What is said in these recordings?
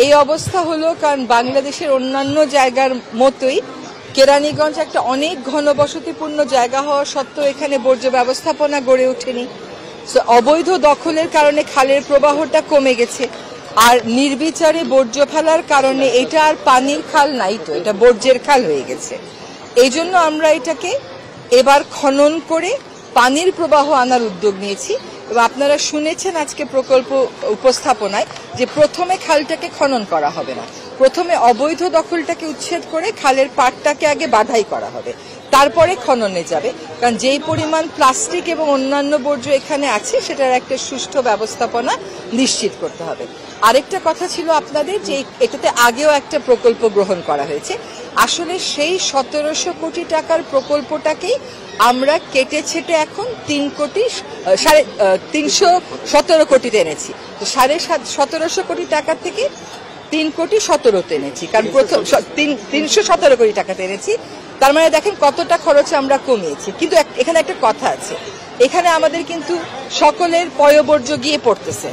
এই অবস্থা হলো কারণ বাংলাদেশের অন্যান্য জায়গার মতোই কেরানীগঞ্জ একটা অনেক ঘনবসতিপূর্ণ জায়গা হওয়া সত্ত্বেও এখানে বর্জ্য ব্যবস্থাপনা গড়ে ওঠেনি। অবৈধ দখলের কারণে খালের প্রবাহটা কমে গেছে, আর নির্বিচারে বর্জ্য ফেলার কারণে এটা আর পানির খাল নাই, তো এটা বর্জ্যের খাল হয়ে গেছে। এই জন্য আমরা এটাকে এবার খনন করে পানির প্রবাহ আনার উদ্যোগ নিয়েছি। এবং আপনারা শুনেছেন আজকে প্রকল্প উপস্থাপনায় যে প্রথমে খালটাকে খনন করা হবে না, প্রথমে অবৈধ দখলটাকে উচ্ছেদ করে খালের পাড়টাকে আগে বাধাই করা হবে, তারপরে খননে যাবে। কারণ যেই পরিমাণ প্লাস্টিক এবং অন্যান্য বর্জ্য এখানে আছে সেটার একটা সুষ্ঠু ব্যবস্থাপনা নিশ্চিত করতে হবে। আরেকটা কথা ছিল আপনাদের যে এটাতে আগেও একটা প্রকল্প গ্রহণ করা হয়েছে, আসলে সেই 1700 কোটি টাকার প্রকল্পটাকেই আমরা কেটে ছেটে এখন 317 কোটিতে এনেছি। তো 17.5 কোটি টাকা থেকে 3.17 এনেছি, কারণ প্রথম 317 কোটি টাকাতে এনেছি। তার মানে দেখেন কতটা খরচ আমরা কমিয়েছি। কিন্তু এখানে একটা কথা আছে, এখানে আমাদের কিন্তু সকলের পয়ঃবর্জ্য গিয়ে পড়তেছে,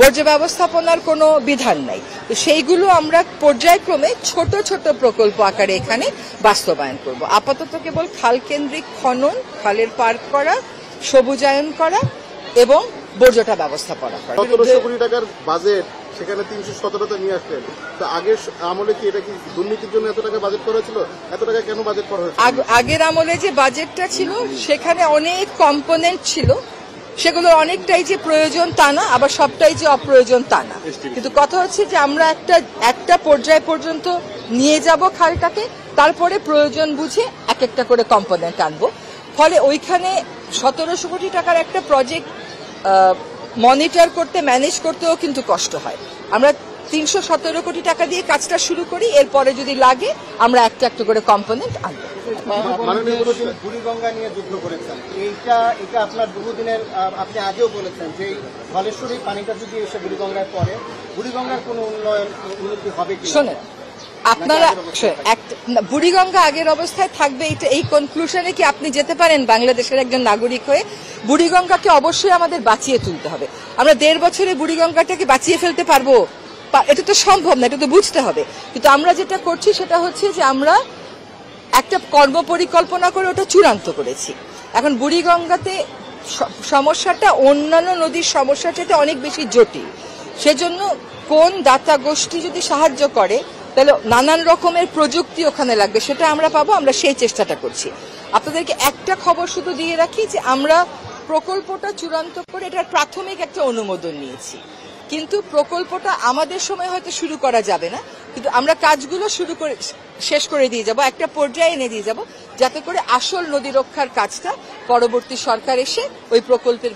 বর্জ্য ব্যবস্থাপনার কোনো বিধান নাই। তো সেইগুলো আমরা পর্যায়ক্রমে ছোট ছোট প্রকল্প আকারে এখানে বাস্তবায়ন করব। আপাতত কেবল খাল কেন্দ্রিক খনন, খালের পার্ক করা, সবুজায়ন করা এবং বর্জ্যটা ব্যবস্থাপনা করা। 1700 কোটি টাকার বাজেট সেখানে 317তে নিয়ে আসলেন, তো আগের আমলে কি এটা কি দুর্নীতির জন্য এত টাকা বাজেট করা হয়েছিল? এত টাকা কেন বাজেট করা হয়েছিল? আগের আমলে যে বাজেটটা ছিল সেখানে অনেক কম্পোনেন্ট ছিল, সেগুলো অনেকটাই যে প্রয়োজন তা না, আবার সবটাই যে অপ্রয়োজন তা না। কিন্তু কথা হচ্ছে যে আমরা একটা পর্যায় পর্যন্ত নিয়ে যাব খালটাকে, তারপরে প্রয়োজন বুঝে এক একটা করে কম্পোনেন্ট আনবো। ফলে ওইখানে 1700 কোটি টাকার একটা প্রজেক্ট মনিটর করতে, ম্যানেজ করতেও কিন্তু কষ্ট হয়। আমরা 317 কোটি টাকা দিয়ে কাজটা শুরু করি, এরপরে যদি লাগে আমরা একটা একটা করে কম্পোনেন্ট আনবো। বুড়িগঙ্গা নিয়ে যুদ্ধ করেছেন, এটা আপনার বহুদিনের, আপনি আগেও বলেছেন যে ধলেশ্বরী পানিটা যদি এসে বুড়িগঙ্গায় পড়ে, বুড়িগঙ্গার কোনো উন্নতি হবে কি? শোনেন, আপনারা বুড়িগঙ্গা আগের অবস্থায় থাকবে এই কনক্লুশনে কি আপনি যেতে পারেন বাংলাদেশের একজন নাগরিক হয়ে? বুড়িগঙ্গাকে অবশ্যই আমাদের বাঁচিয়ে তুলতে হবে। আমরা 1.5 বছরে বুড়িগঙ্গাটাকে বাঁচিয়ে ফেলতে পারবো? এটা তো সম্ভব না, এটা তো বুঝতে হবে। কিন্তু আমরা যেটা করছি সেটা হচ্ছে যে আমরা একটা কর্মপরিকল্পনা করে ওটা চূড়ান্ত করেছি। এখন বুড়িগঙ্গাতে সমস্যাটা অন্যান্য নদীর সমস্যার চাইতে অনেক বেশি জটিল। সেজন্য কোন দাতা গোষ্ঠী যদি সাহায্য করে তাহলে নানান রকমের প্রযুক্তি ওখানে লাগবে, সেটা আমরা পাবো, আমরা সেই চেষ্টাটা করছি। আপনাদেরকে একটা খবর শুধু দিয়ে রাখি যে আমরা প্রকল্পটা চূড়ান্ত করে এটার প্রাথমিক একটা অনুমোদন নিয়েছি, কিন্তু প্রকল্পটা আমাদের সময় হয়তো শুরু করা যাবে না, কিন্তু আমরা কাজগুলো শেষ করে দিয়ে যাব, একটা পর্যায়ে এনে দিয়ে যাব, যাতে করে আসল নদী রক্ষার কাজটা পরবর্তী সরকার এসে ওই প্রকল্পের